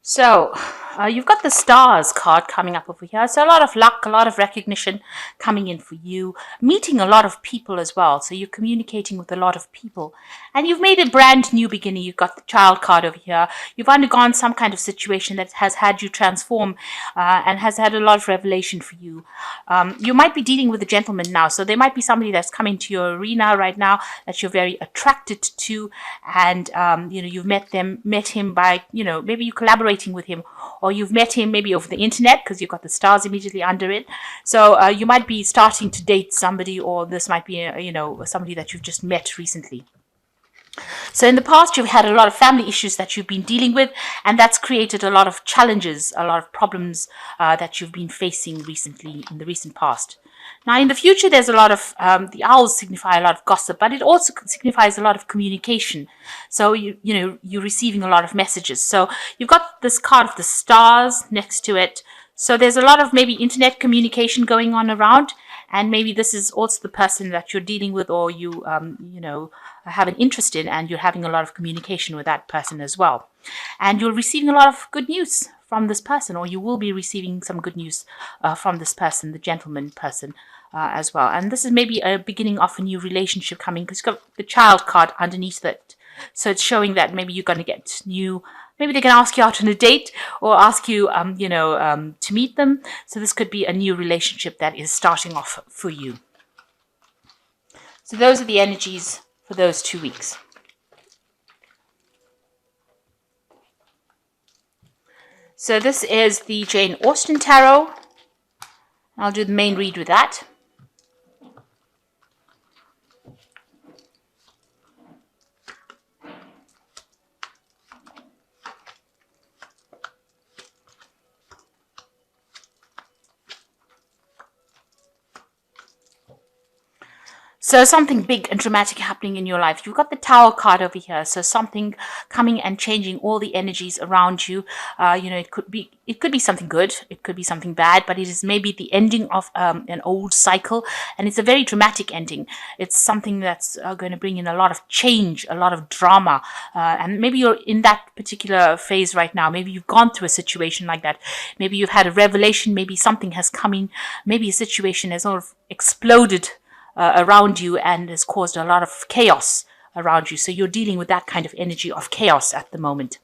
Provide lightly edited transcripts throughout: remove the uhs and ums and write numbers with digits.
So, you've got the stars card coming up over here. So, a lot of luck, a lot of recognition coming in for you, meeting a lot of people as well. So, you're communicating with a lot of people, and you've made a brand new beginning. You've got the child card over here. You've undergone some kind of situation that has had you transform and has had a lot of revelation for you. You might be dealing with a gentleman now. So, there might be somebody that's coming to your arena right now that you're very attracted to, and you've met him by, maybe you collaborating with him, or you've met him maybe over the internet because you've got the stars immediately under it. So you might be starting to date somebody, or this might be somebody that you've just met recently. So in the past, you've had a lot of family issues that you've been dealing with, and that's created a lot of challenges, a lot of problems that you've been facing recently in the recent past. Now, in the future, there's a lot of, the owls signify a lot of gossip, but it also signifies a lot of communication. So, you're receiving a lot of messages. So you've got this card of the stars next to it. So there's a lot of maybe internet communication going on around. And maybe this is also the person that you're dealing with, or you, have an interest in, and you're having a lot of communication with that person as well. And you're receiving a lot of good news from this person, or you will be receiving some good news from this person, the gentleman person, as well. And this is maybe a beginning of a new relationship coming, because you've got the child card underneath that. So it's showing that maybe you're going to get new. Maybe they can ask you out on a date, or ask you, to meet them. So this could be a new relationship that is starting off for you. So those are the energies for those 2 weeks. So this is the Jane Austen Tarot. I'll do the main read with that. So something big and dramatic happening in your life. You've got the Tower card over here. So something coming and changing all the energies around you. It could be something good. It could be something bad, but it is maybe the ending of an old cycle. And it's a very dramatic ending. It's something that's going to bring in a lot of change, a lot of drama. And maybe you're in that particular phase right now. Maybe you've gone through a situation like that. Maybe you've had a revelation. Maybe something has come in. Maybe a situation has sort of exploded around you and has caused a lot of chaos around you. So you're dealing with that kind of energy of chaos at the moment.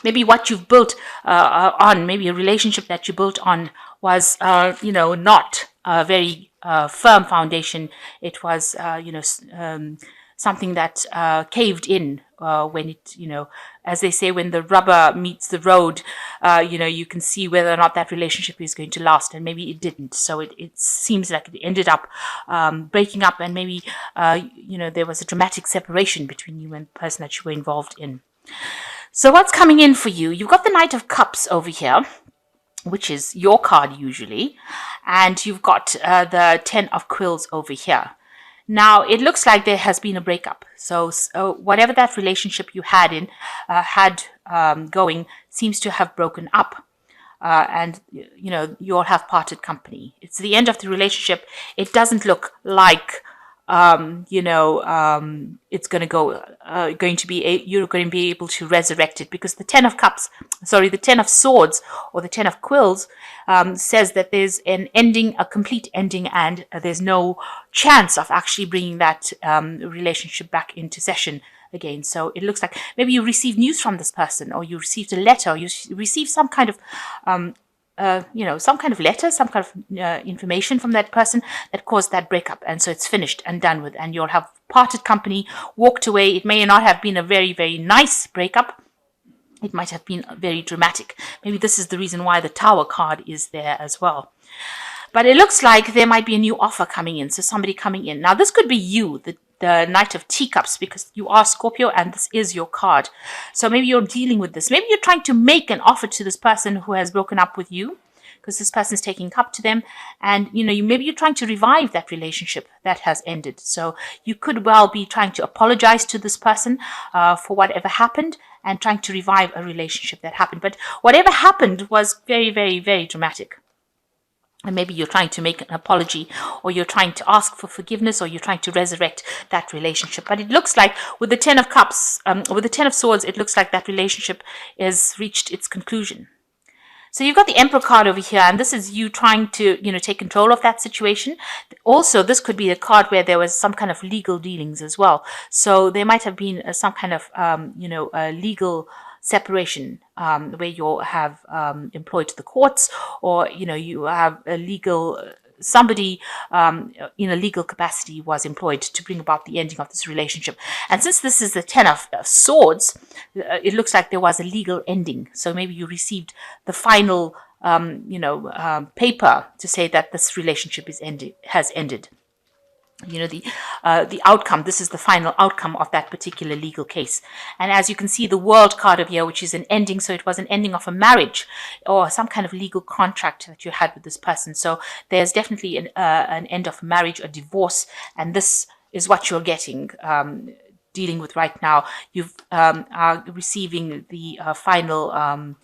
Maybe what you've built on, maybe a relationship that you built on was, not a very firm foundation. It was, something that caved in when it, as they say, when the rubber meets the road, you can see whether or not that relationship is going to last, and maybe it didn't. So it seems like it ended up breaking up, and maybe, there was a dramatic separation between you and the person that you were involved in. So what's coming in for you? You've got the Knight of Cups over here, which is your card usually, and you've got the Ten of Quills over here. Now, it looks like there has been a breakup. So whatever that relationship you had going seems to have broken up. And, you all have parted company. It's the end of the relationship. It doesn't look like, it's going to be, you're going to be able to resurrect it, because the Ten of Swords, or the Ten of Quills, says that there's an ending, a complete ending, and there's no chance of actually bringing that relationship back into session again. So it looks like maybe you received news from this person, or you received a letter, or you received some kind of some kind of letter, some kind of information from that person that caused that breakup. And so it's finished and done with, and you'll have parted company, walked away. It may not have been a very, very nice breakup. It might have been very dramatic. Maybe this is the reason why the Tower card is there as well. But it looks like there might be a new offer coming in. So somebody coming in. Now, this could be you, the Knight of Teacups, because you are Scorpio and this is your card. So maybe you're dealing with this. Maybe you're trying to make an offer to this person who has broken up with you, because this person is taking up to them. And, maybe you're trying to revive that relationship that has ended. So you could well be trying to apologize to this person for whatever happened, and trying to revive a relationship that happened. But whatever happened was very, very, very dramatic. And maybe you're trying to make an apology, or you're trying to ask for forgiveness, or you're trying to resurrect that relationship. But it looks like with the Ten of Cups, with the Ten of Swords, it looks like that relationship has reached its conclusion. So you've got the Emperor card over here, and this is you trying to, take control of that situation. Also, this could be a card where there was some kind of legal dealings as well. So there might have been some kind of, legal separation where you have employed to the courts, or you have a legal somebody in a legal capacity was employed to bring about the ending of this relationship. And since this is the Ten of Swords, it looks like there was a legal ending. So maybe you received the final paper to say that this relationship has ended. The outcome. This is the final outcome of that particular legal case. And as you can see, the World card over here, which is an ending. So it was an ending of a marriage or some kind of legal contract that you had with this person. So there's definitely an end of a marriage, a divorce, and this is what you're getting. Dealing with right now, you are receiving the final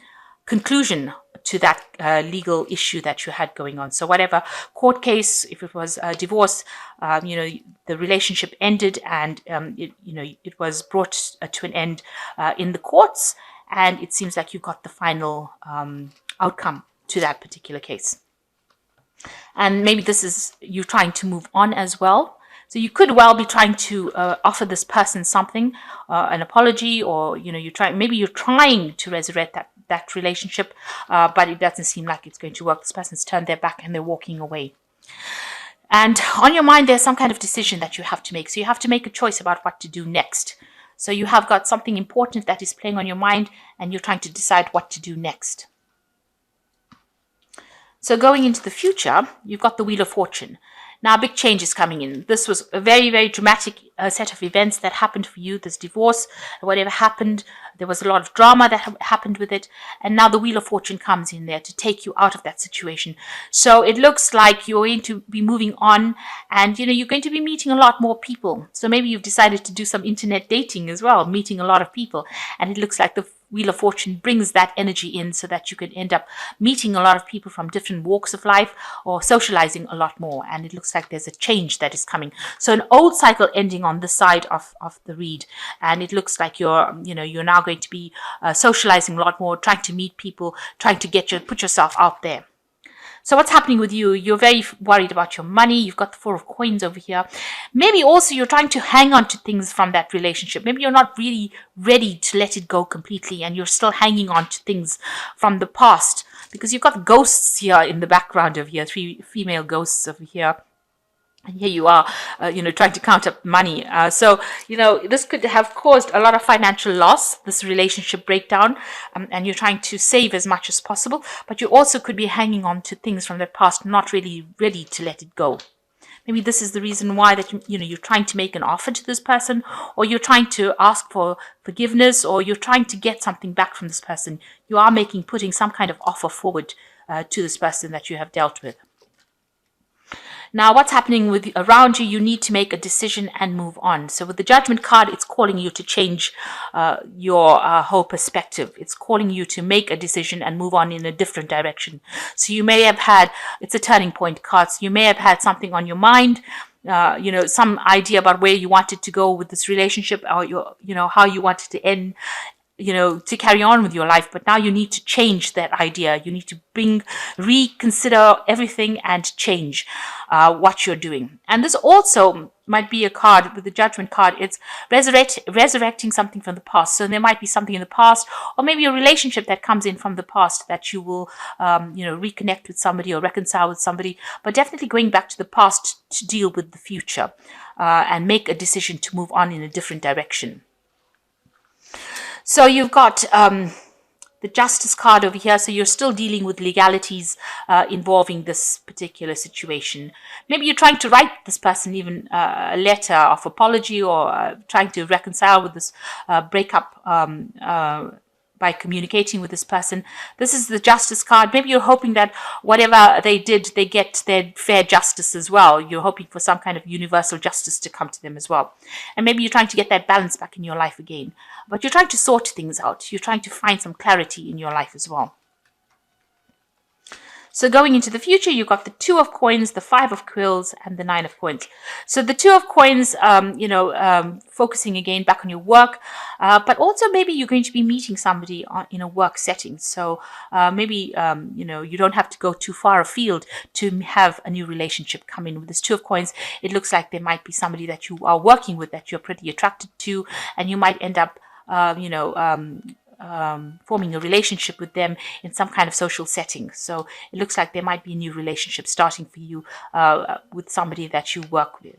conclusion to that legal issue that you had going on. So whatever court case, if it was a divorce, the relationship ended, and it was brought to an end in the courts, and it seems like you got the final outcome to that particular case. And maybe this is you trying to move on as well. So you could well be trying to offer this person something, an apology, or maybe you're trying to resurrect that relationship, but it doesn't seem like it's going to work. This person's turned their back and they're walking away. And on your mind, there's some kind of decision that you have to make. So you have to make a choice about what to do next. So you have got something important that is playing on your mind, and you're trying to decide what to do next. So going into the future, you've got the Wheel of Fortune. Now, big change is coming in. This was a very, very dramatic set of events that happened for you. This divorce, whatever happened, there was a lot of drama that happened with it. And now the Wheel of Fortune comes in there to take you out of that situation. So it looks like you're going to be moving on, and, you're going to be meeting a lot more people. So maybe you've decided to do some internet dating as well, meeting a lot of people. And it looks like the Wheel of Fortune brings that energy in so that you can end up meeting a lot of people from different walks of life, or socializing a lot more. And it looks like there's a change that is coming. So an old cycle ending on this side of the read. And it looks like you're now going to be socializing a lot more, trying to meet people, trying to put yourself out there. So what's happening with you? You're very worried about your money. You've got the Four of Coins over here. Maybe also you're trying to hang on to things from that relationship. Maybe you're not really ready to let it go completely, and you're still hanging on to things from the past, because you've got ghosts here in the background over here, 3 female ghosts over here. And here you are, trying to count up money. So this could have caused a lot of financial loss, this relationship breakdown, and you're trying to save as much as possible. But you also could be hanging on to things from the past, not really ready to let it go. Maybe this is the reason why that you're trying to make an offer to this person, or you're trying to ask for forgiveness, or you're trying to get something back from this person. You are putting some kind of offer forward to this person that you have dealt with. Now, what's happening around you? You need to make a decision and move on. So with the Judgment card, it's calling you to change your whole perspective. It's calling you to make a decision and move on in a different direction. So you may have it's a turning point card. So you may have had something on your mind, some idea about where you wanted to go with this relationship, or how you wanted to end, to carry on with your life. But now you need to change that idea. You need to reconsider everything and change what you're doing. And this also might be a card with the Judgment card. It's resurrecting something from the past. So there might be something in the past, or maybe a relationship that comes in from the past that you will, reconnect with somebody or reconcile with somebody. But definitely going back to the past to deal with the future and make a decision to move on in a different direction. So you've got the Justice card over here. So you're still dealing with legalities involving this particular situation. Maybe you're trying to write this person even a letter of apology, or trying to reconcile with this breakup by communicating with this person. This is the Justice card. Maybe you're hoping that whatever they did, they get their fair justice as well. You're hoping for some kind of universal justice to come to them as well. And maybe you're trying to get that balance back in your life again. But you're trying to sort things out. You're trying to find some clarity in your life as well. So going into the future, you've got the Two of Coins, the Five of Quills, and the Nine of Coins. So the Two of Coins, focusing again back on your work, but also maybe you're going to be meeting somebody in a work setting. So maybe, you don't have to go too far afield to have a new relationship come in. With this Two of Coins, it looks like there might be somebody that you are working with that you're pretty attracted to, and you might end up, forming a relationship with them in some kind of social setting. So it looks like there might be a new relationship starting for you with somebody that you work with.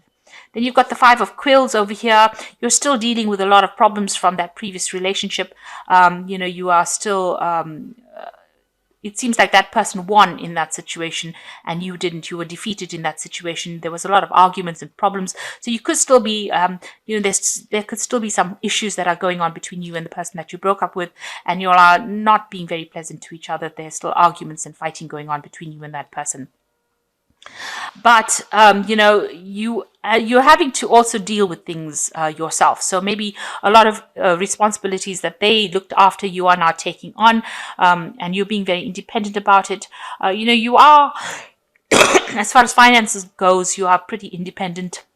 Then you've got the Five of Quills over here. You're still dealing with a lot of problems from that previous relationship. You are still it seems like that person won in that situation and you didn't. You were defeated in that situation. There was a lot of arguments and problems. So you could still be, there could still be some issues that are going on between you and the person that you broke up with, and you are not being very pleasant to each other. There's still arguments and fighting going on between you and that person. But you're having to also deal with things yourself. So maybe a lot of responsibilities that they looked after, you are now taking on, and you're being very independent about it. You are, as far as finances goes, you are pretty independent.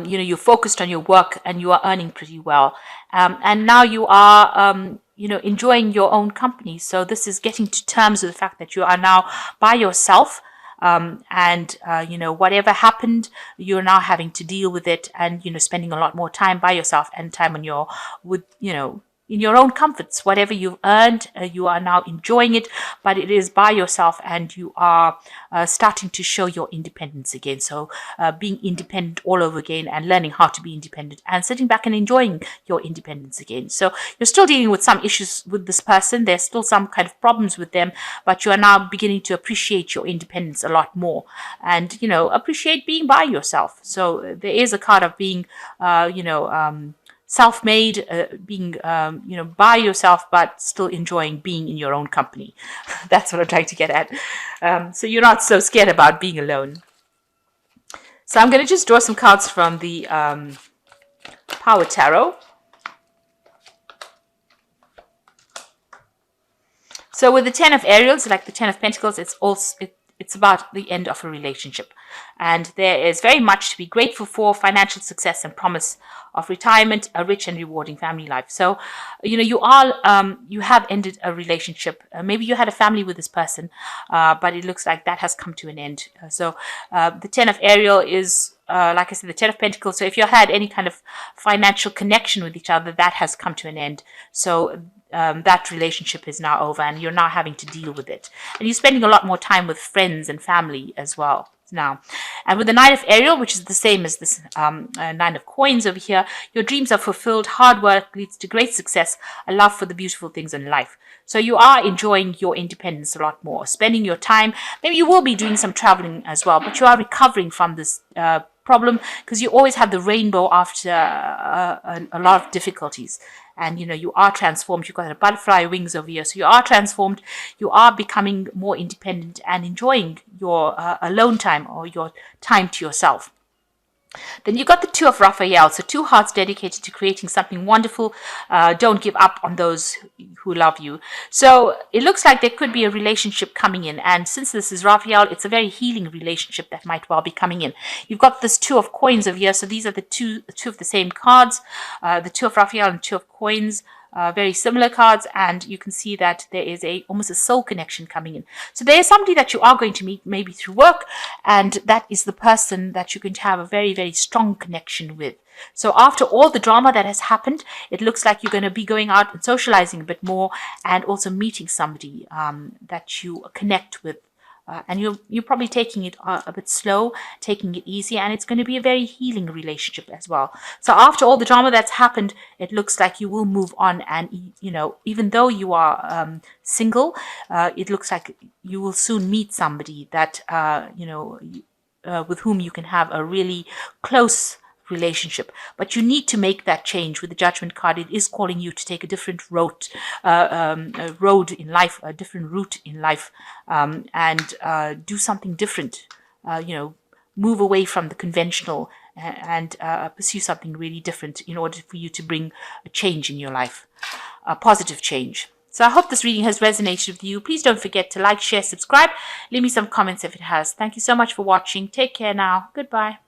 You're focused on your work and you are earning pretty well. And now you are, enjoying your own company. So this is getting to terms with the fact that you are now by yourself. Whatever happened, you're now having to deal with it, and spending a lot more time by yourself and time on in your own comforts. Whatever you've earned, you are now enjoying it, but it is by yourself, and you are starting to show your independence again. So being independent all over again and learning how to be independent and sitting back and enjoying your independence again. So you're still dealing with some issues with this person. There's still some kind of problems with them, but you are now beginning to appreciate your independence a lot more and, appreciate being by yourself. So there is a card of being, self-made, being, by yourself, but still enjoying being in your own company. That's what I'm trying to get at. So you're not so scared about being alone. So I'm going to just draw some cards from the Power Tarot. So with the Ten of Ariels, like the Ten of Pentacles, it's about the end of a relationship. And there is very much to be grateful for: financial success and promise of retirement, a rich and rewarding family life. So, you have ended a relationship. Maybe you had a family with this person, but it looks like that has come to an end. So the Ten of Ariel is, like I said, the Ten of Pentacles. So if you had any kind of financial connection with each other, that has come to an end. So that relationship is now over, and you're now having to deal with it. And you're spending a lot more time with friends and family as well now. And with the Knight of Ariel, which is the same as this Nine of Coins over here, your dreams are fulfilled, hard work leads to great success, a love for the beautiful things in life. So you are enjoying your independence a lot more, spending your time. Maybe you will be doing some traveling as well, but you are recovering from this problem, because you always have the rainbow after a lot of difficulties. And, you are transformed. You've got the butterfly wings over here. So you are transformed. You are becoming more independent and enjoying your alone time, or your time to yourself. Then you got the Two of Raphael. So two hearts dedicated to creating something wonderful. Don't give up on those who love you. So it looks like there could be a relationship coming in. And since this is Raphael, it's a very healing relationship that might well be coming in. You've got this Two of Coins over here. So these are the two of the same cards. The Two of Raphael and Two of Coins. Very similar cards, and you can see that there is almost a soul connection coming in. So there is somebody that you are going to meet, maybe through work, and that is the person that you're going to have a very, very strong connection with. So after all the drama that has happened, it looks like you're going to be going out and socializing a bit more, and also meeting somebody that you connect with. And you're probably taking it a bit slow, taking it easy, and it's going to be a very healing relationship as well. So after all the drama that's happened, it looks like you will move on, and even though you are single, it looks like you will soon meet somebody that with whom you can have a really close relationship. But you need to make that change. With the Judgment card, it is calling you to take a different road in life, a different route in life, and do something different. Move away from the conventional and pursue something really different in order for you to bring a change in your life, a positive change. So I hope this reading has resonated with you. Please don't forget to like, share, subscribe. Leave me some comments if it has. Thank you so much for watching. Take care now. Goodbye.